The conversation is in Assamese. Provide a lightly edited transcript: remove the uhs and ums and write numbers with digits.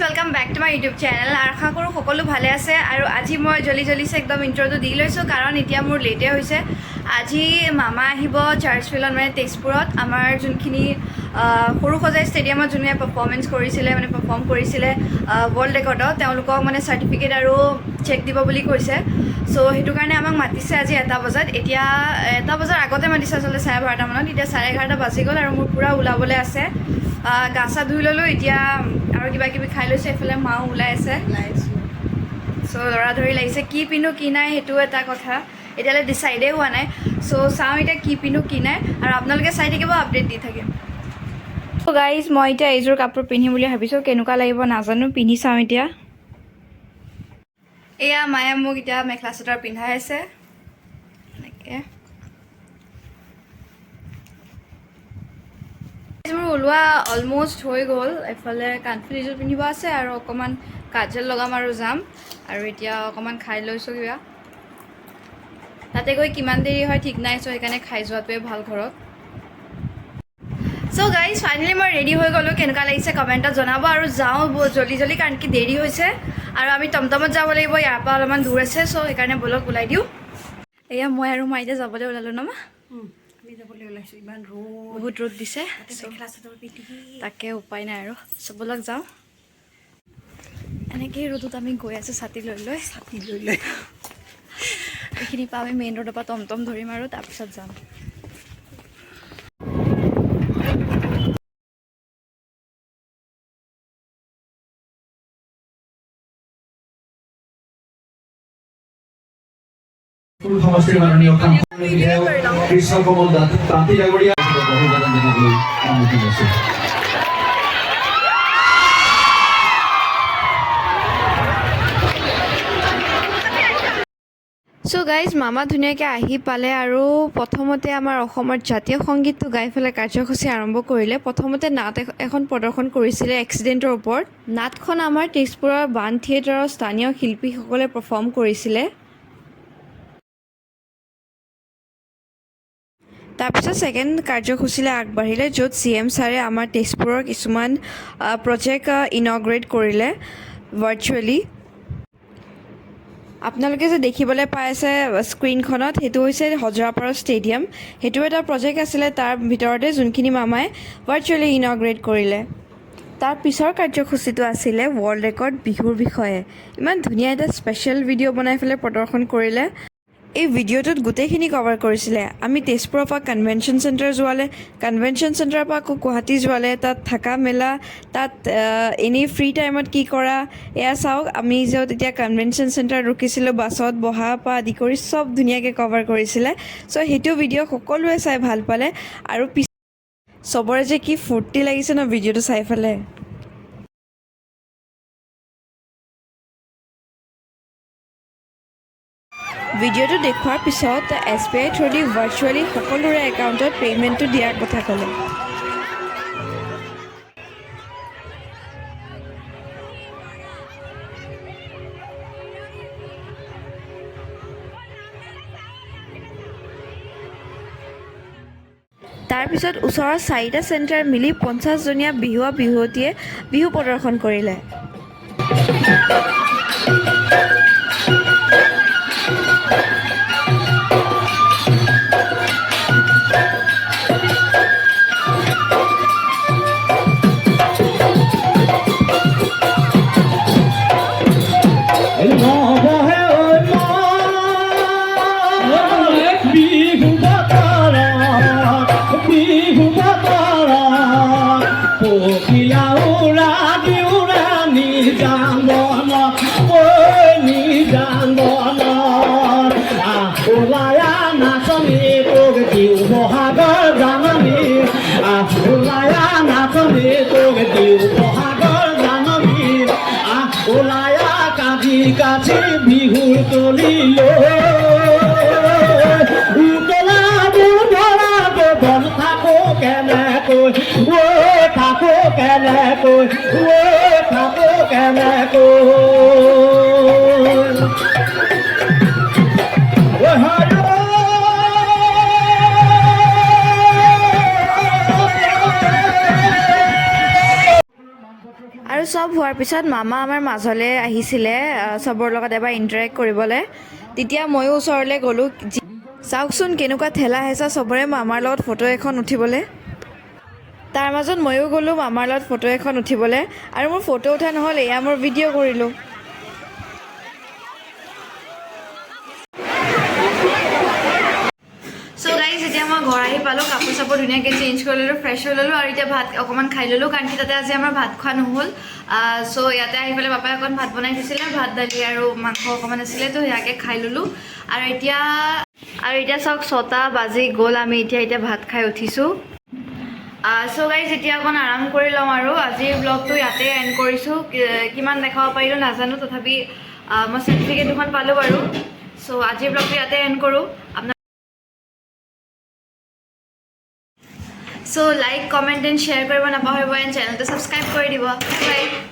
welcome back to my YouTube channel. আশা কৰো সকলো ভালে আছে আৰু আজি মই জলি জলিছে একদম ইন্ট্ৰোটো দি লৈছো কাৰণ এতিয়া মোৰ লেটে হৈছে। আজি মামা আহিব চাৰ্চ ফিল্ডত মানে তেজপুৰত আমাৰ যোনখিনি সৰু সজাই ষ্টেডিয়ামত যোনে পাৰফৰ্মেন্স কৰিছিলে মানে পাৰফৰ্ম কৰিছিলে ৱৰ্ল্ড ৰেকৰ্ডত তেওঁলোকক মানে চাৰ্টিফিকেট আৰু চেক দিব বুলি কৈছে। সো হেতু কাৰণে আমাক মাতিছে আজি 1টা বজাত। এতিয়া 1টা বজাৰ আগতে মাতিছে আসলে 12:30 মানত। এতিয়া 11:30 বাজি গ'ল আৰু মোৰ পুৰা ওলাবলৈ আছে। গাছা ধুই ললো এতিয়া আৰু কিবা কিবি খাই লৈছে। এফালে মাও ওলাই আছে সো লৰা ধৰি লাগিছে কি পিনো কি নাই হেতু এটা কথা এতিয়ালে ডিসাইডে হোৱা নাই। সো চাও এতিয়া কি পিনো কি নাই আৰু আপোনালোকে চাই থাকিব আপডেট দি থাকিম। সো গাইজ মই এতিয়া এইযোৰ কাপোৰ পিন্ধিম বুলি ভাবিছো কেনেকুৱা লাগিব নাজানো পিন্ধি চাও এতিয়া। এয়া মায়ে মোক এতিয়া মেখেলা চাদৰ পিন্ধাই আছে এনেকে। মোৰ ওলোৱা অলমোষ্ট হৈ গ'ল। এফালে কানফুলিযোৰ পিন্ধিব আছে আৰু অকণমান কাজল লগাম আৰু যাম। আৰু এতিয়া অকণমান খাই লৈছোঁ কিবা তাতে গৈ কিমান দেৰি হয় ঠিক নাই। চ' সেইকাৰণে খাই যোৱাটোৱে ভাল ঘৰত। চ' গাইজ ফাইনেলি মই ৰেডি হৈ গ'লোঁ। কেনেকুৱা লাগিছে কমেণ্টত জনাব আৰু যাওঁ জল্দি জল্দি কাৰণ কি দেৰি হৈছে আৰু আমি টমটমত যাব লাগিব। ইয়াৰ পৰা অলপমান দূৰ আছে চ' সেইকাৰণে বলক ওলাই দিওঁ। এয়া মই আৰু মা এতিয়া যাবলৈ ওলালোঁ ন মা বহুত ৰ'দ দিছে তাকে উপায় নাই আৰু চবলক যাওঁ। এনেকেই ৰ'দত আমি গৈ আছোঁ ছাতি লৈ লৈ এইখিনি পৰা আমি মেইন ৰোডৰ পৰা টমটম ধৰিম আৰু তাৰপিছত যাম। সমষ্টিৰ মাননীয় কৃষ্ণ কমল তাঁতী ডাঙৰীয়া চ' গাইজ মামা ধুনীয়াকৈ আহি পালে আৰু প্ৰথমতে আমাৰ অসমৰ জাতীয় সংগীতটো গাই পেলাই কাৰ্যসূচী আৰম্ভ কৰিলে। প্ৰথমতে নাট এখন প্ৰদৰ্শন কৰিছিলে এক্সিডেণ্টৰ ওপৰত। নাটখন আমাৰ তেজপুৰৰ বাণ থিয়েটাৰৰ স্থানীয় শিল্পীসকলে পাৰফৰ্ম কৰিছিলে। তাৰপিছত ছেকেণ্ড কাৰ্যসূচীলৈ আগবাঢ়িলে য'ত CM ছাৰে আমাৰ তেজপুৰৰ কিছুমান প্ৰজেক্ট ইনগ্ৰেট কৰিলে ভাৰ্চুৱেলি। আপোনালোকে যে দেখিবলৈ পাই আছে স্ক্ৰীণখনত সেইটো হৈছে হজৰাপাৰৰ ষ্টেডিয়াম। সেইটো এটা প্ৰজেক্ট আছিলে তাৰ ভিতৰতে যোনখিনি মামাই ভাৰ্চুৱেলি ইনগ্ৰেট কৰিলে। তাৰ পিছৰ কাৰ্যসূচীটো আছিলে ৱৰ্ল্ড ৰেকৰ্ড বিহুৰ বিষয়ে। ইমান ধুনীয়া এটা স্পেচিয়েল ভিডিঅ' বনাই পেলাই প্ৰদৰ্শন কৰিলে। এই ভিডিঅ'টোত গোটেইখিনি কভাৰ কৰিছিলে। আমি তেজপুৰৰ পৰা কনভেনশ্যন চেণ্টাৰ যোৱালে, কনভেনশ্যন চেণ্টাৰৰ পৰা আকৌ গুৱাহাটী যোৱালে, তাত থকা মেলা, তাত এনেই ফ্ৰী টাইমত কি কৰা এয়া চাওক। আমি য'ত এতিয়া কনভেনশ্যন চেণ্টাৰত ৰখিছিলোঁ বাছত বহা পৰা আদি কৰি চব ধুনীয়াকৈ কভাৰ কৰিছিলে। চ' সেইটো ভিডিঅ' সকলোৱে চাই ভাল পালে আৰু চবৰে যে কি ফূৰ্তি লাগিছে ন ভিডিঅ'টো চাই পেলাই। ভিডিঅ'টো দেখুৱাৰ পিছত SBI থ্ৰুদি ভাৰ্চুৱেলি সকলোৰে একাউণ্টত পে'মেণ্টটো দিয়াৰ কথা ক'লে। তাৰপিছত ওচৰৰ 4টা চেণ্টাৰ মিলি 50জনীয়া বিহুৱতীয়ে বিহু প্ৰদৰ্শন কৰিলে। কাছে বিহুৰ তলিল উতলাবোৰ ধৰাব বন থাকো কেনেকৈ থাকো কেনেকৈ থাকো কেনেকৈ আৰু চব হোৱাৰ পিছত মামা আমাৰ মাজলৈ আহিছিলে চবৰ লগত এবাৰ ইণ্টাৰেক্ট কৰিবলৈ। তেতিয়া ময়ো ওচৰলৈ গ'লোঁ। চাওকচোন কেনেকুৱা ঠেলা হেঁচা চবৰে মামাৰ লগত ফটো এখন উঠিবলৈ। তাৰ মাজত ময়ো গ'লোঁ মামাৰ লগত ফটো এখন উঠিবলৈ, আৰু মোৰ ফটো উঠা নহ'ল, এয়া মোৰ ভিডিঅ' কৰিলোঁ। চ' গাইজ এতিয়া মই ঘৰ আহি পালোঁ, কাপোৰ চাপোৰ ধুনীয়াকৈ চেঞ্জ কৰি ল'লোঁ, ফ্ৰেছ হৈ ল'লোঁ, আৰু এতিয়া ভাত অকণমান খাই ল'লোঁ, কাৰণ কি তাতে আজি আমাৰ ভাত খোৱা নহ'ল। চ' ইয়াতে আহি পেলাই পাপাই অকণ ভাত বনাই দিছিলে, ভাত দালি আৰু মাংস অকণমান আছিলে, তো সেয়াকৈ খাই ল'লোঁ। আৰু এতিয়া চাওক 6টা বাজি গ'ল, আমি এতিয়া ভাত খাই উঠিছোঁ। চ' গাইজ এতিয়া অকণ আৰাম কৰি লওঁ, আৰু আজিৰ ব্লগটো ইয়াতে এণ্ড কৰিছোঁ। কিমান দেখাব পাৰিলোঁ নাজানো, তথাপি মই চাৰ্টিফিকেট দুখন পালোঁ বাৰু। চ' আজিৰ ব্লগটো ইয়াতে এণ্ড কৰোঁ। চ' লাইক, কমেণ্ট এণ্ড শ্বেয়াৰ কৰিব নাপাহৰিব, এণ্ড চেনেলটো ছাবস্ক্ৰাইব কৰি দিব। Bye bye.